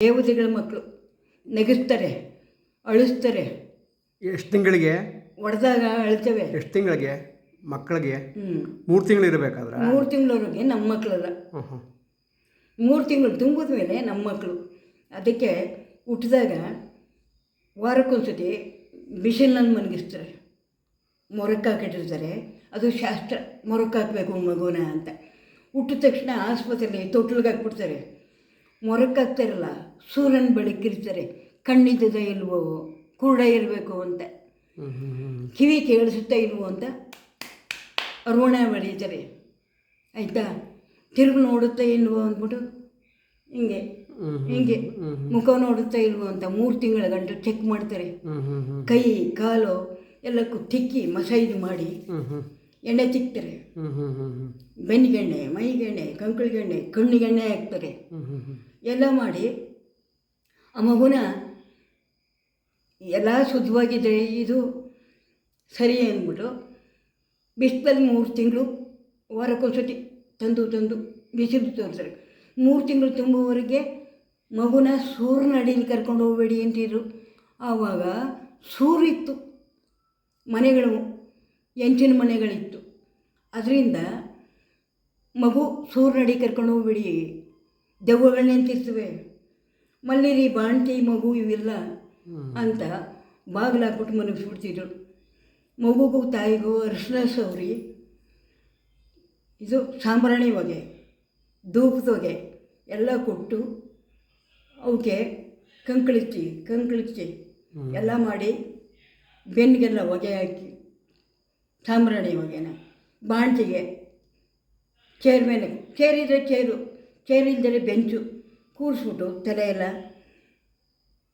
ದೇವತೆಗಳ ಮಕ್ಕಳು ನಗಿಸ್ತಾರೆ, ಅಳಿಸ್ತಾರೆ. ಎಷ್ಟು ತಿಂಗಳಿಗೆ ಹೊಡೆದಾಗ ಅಳ್ತವೆ. ಎಷ್ಟು ತಿಂಗಳಿಗೆ ಮಕ್ಕಳಿಗೆ 3 ತಿಂಗಳು ಇರಬೇಕಾದ್ರೆ 3 ತಿಂಗಳವರೆಗೆ ನಮ್ಮ ಮಕ್ಕಳಲ್ಲ. 3 ತಿಂಗಳು ತುಂಬಿದ ಮೇಲೆ ನಮ್ಮ ಮಕ್ಕಳು. ಅದಕ್ಕೆ ಹುಟ್ಟಿದಾಗ ವಾರಕ್ಕೊಂದ್ಸತಿ ಬಿಸಿಲಿನಲ್ಲಿ ಮಲಗಿಸ್ತಾರೆ, ಮೊರಕ್ಕೆ ಹಾಕಿಟ್ಟಿರ್ತಾರೆ. ಅದು ಶಾಸ್ತ್ರ, ಮೊರಕ್ಕೆ ಹಾಕಬೇಕು ಮಗುನ ಅಂತ. ಹುಟ್ಟಿದ ತಕ್ಷಣ ಆಸ್ಪತ್ರೆಯಲ್ಲಿ ತೊಟ್ಲಿಗೆ ಹಾಕ್ಬಿಡ್ತಾರೆ. ಮೊರಕ್ಕೆ ಹಾಕ್ತಾರಲ್ಲ, ಸೂರ್ಯನ ಬೆಳಕಿರ್ತಾರೆ, ಕಣ್ಣಿದ್ದದ ಇಲ್ವೋ, ಕುರುಡ ಇರಬೇಕು ಅಂತ, ಕಿವಿ ಕೇಳಿಸುತ್ತಾ ಇಲ್ವೋ ಅಂತ ಅರೋಣ ಬೆಳೀತಾರೆ. ಆಯಿತಾ? ತಿರುಗಿ ನೋಡುತ್ತಾ ಇಲ್ವೋ ಅಂದ್ಬಿಟ್ಟು ಹಿಂಗೆ ಹಿಂಗೆ ಮುಖ ನೋಡುತ್ತಾ ಇಲ್ವೋ ಅಂತ 3 ತಿಂಗಳ ಗಂಟು ಚೆಕ್ ಮಾಡ್ತಾರೆ. ಕೈ ಕಾಲು ಎಲ್ಲಕ್ಕೂ ತಿಕ್ಕಿ ಮಸಾಜ್ ಮಾಡಿ ಎಣ್ಣೆ ತಿಕ್ತಾರೆ. ಬೆನ್ನಿಗೆಣ್ಣೆ, ಮೈಗೆಣ್ಣೆ, ಕಂಕಳಿಗೆಣ್ಣೆ, ಕಣ್ಣಿಗೆಣ್ಣೆ ಹಾಕ್ತಾರೆ. ಎಲ್ಲ ಮಾಡಿ ಆ ಮಗುನ ಎಲ್ಲ ಶುದ್ಧವಾಗಿದ್ದರೆ ಇದು ಸರಿ ಅಂದ್ಬಿಟ್ಟು ಬಿಸಿಲಲ್ಲಿ 3 ತಿಂಗಳು ವಾರಕ್ಕೊಂದ್ಸತಿ ತಂದು ಬಿಸಿಲು ತೋರಿಸ್ತಾರೆ. 3 ತಿಂಗಳು ತುಂಬುವವರೆಗೆ ಮಗುನ ಸೂರ್ಯನ ಅಡಿಯಲ್ಲಿ ಕರ್ಕೊಂಡು ಹೋಗಬೇಡಿ ಅಂತಿದ್ರು. ಆವಾಗ ಸೂರಿತ್ತು, ಮನೆಗಳು ಹೆಂಚಿನ ಮನೆಗಳಿತ್ತು. ಅದರಿಂದ ಮಗು ಸೂರ್ಯನ ಅಡಿ ಕರ್ಕೊಂಡು ಹೋಗಬೇಡಿ, ದೆವ್ವಗಳನ್ನ ನಿಂತಿರ್ತವೆ, ಮಲ್ಲಿರಿ ಬಾಣ್ತಿ ಮಗು ಇವೆಲ್ಲ ಅಂತ ಬಾಗಿಲಾಕ್ಬಿಟ್ಟು ಮಲಗಿಸ್ಬಿಡ್ತಿದ್ರು. ಮಗುಗೂ ತಾಯಿಗೂ ಅರಿಶಿನ ಸವರಿ, ಇದು ಸಾಂಬ್ರಾಣಿ ಹೊಗೆ, ಧೂಪದ ಹೊಗೆ ಎಲ್ಲ ಕೊಟ್ಟು ಅವಕ್ಕೆ ಕಂಕಳಿಚ್ಚಿ ಎಲ್ಲ ಮಾಡಿ ಬೆನ್ನಿಗೆಲ್ಲ ಹೊಗೆ ಹಾಕಿ ಸಾಂಬ್ರಾಣಿ ಹೊಗೆನ ಬಾಣ್ತಿಗೆ ಚೇರ್ ಮೇಲೆ, ಚೇರಿದ್ರೆ ಚೇರಿಲ್ಲದೆ ಬೆಂಚು ಕೂರಿಸ್ಬಿಟ್ಟು ತಲೆ ಎಲ್ಲ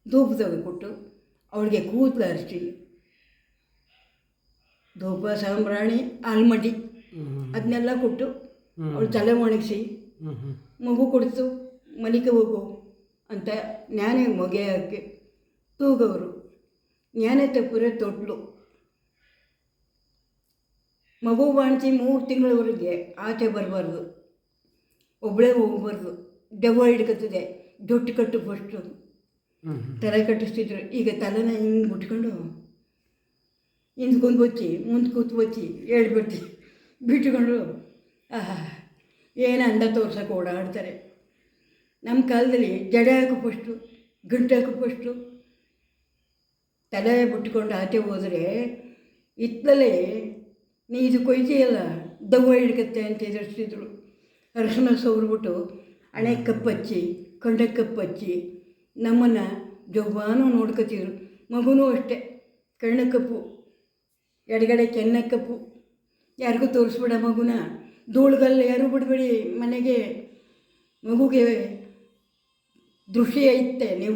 ಧೂಪದೊಗೆ ಕೊಟ್ಟು ಅವಳಿಗೆ ಕೂದಲು ಹರಿಸಿ ಧೂಪ ಸಾಂಬ್ರಾಣಿ ಆಲ್ಮಡಿ ಅದನ್ನೆಲ್ಲ ಕೊಟ್ಟು ಅವಳು ತಲೆ ಒಣಗಿಸಿ ಮಗು ಕೊಡ್ತು ಮಲಿಕೆ ಹೋಗು ಅಂತ ಜ್ಞಾನ ಮೊಗೆ ಹಾಕಿ ತೂಗವರು. ಜ್ಞಾನ ತಪ್ಪರೆ ತೊಟ್ಲು. ಮಗು ಬಾಣ್ತಿ 3 ತಿಂಗಳವರೆಗೆ ಆಚೆ ಬರಬಾರ್ದು, ಒಬ್ಬಳೇ ಹೋಗಬಾರ್ದು. ದೆವ್ವ ಹಿಡ್ಕತ್ತದೆ. ಜೊಟ್ಟು ಕಟ್ಟು ಫಸ್ಟು ತಲೆ ಕಟ್ಟಿಸ್ತಿದ್ರು. ಈಗ ತಲೆನ ಹಿಂಗೆ ಬಿಟ್ಕೊಂಡು ಹಿಂದ್ಕೊಂಡು ಬಚ್ಚಿ ಮುಂದೆ ಕೂತು ಬಚ್ಚಿ ಬಿಟ್ಕೊಂಡು ಏನು ಅಂದ ತೋರ್ಸೋಕೆ ಓಡಾಡ್ತಾರೆ. ನಮ್ಮ ಕಾಲದಲ್ಲಿ ಜಡೆ ಹಾಕೋ ಫಸ್ಟು, ಗಂಟು ಹಾಕೋ ಫಸ್ಟು. ತಲೆ ಬಿಟ್ಕೊಂಡು ಆಚೆ ಹೋದರೆ ಇತ್ತಲೇ ನೀ ಇದು ಕೊಯ್ತೀಯಲ್ಲ ದವ್ವ ಹಿಡ್ಕತ್ತೆ ಅಂತ ಎದುರಿಸ್ತಿದ್ರು. ಅರಶಿನ ಸವರ್ಬಿಟ್ಟು ಹಣೆ ಕಪ್ಪಚ್ಚಿ ಕಂಡೆ ಕಪ್ಪಚ್ಚಿ ನಮ್ಮನ್ನು ಜೋಪಾನ ನೋಡ್ಕೊತಿದ್ರು. ಮಗುನೂ ಅಷ್ಟೇ, ಕಣ್ಣ ಕಪ್ಪು, ಎಡಗಡೆ ಕೆನ್ನ ಕಪ್ಪು. ಯಾರಿಗೂ ತೋರಿಸ್ಬೇಡ ಮಗುನ, ಧೂಳುಗಲ್ಲು ಯಾರೂ ಬಿಡಬೇಡಿ ಮನೆಗೆ. ಮಗುಗೆ ದೃಷ್ಟಿ ಐತೆ ನೀವು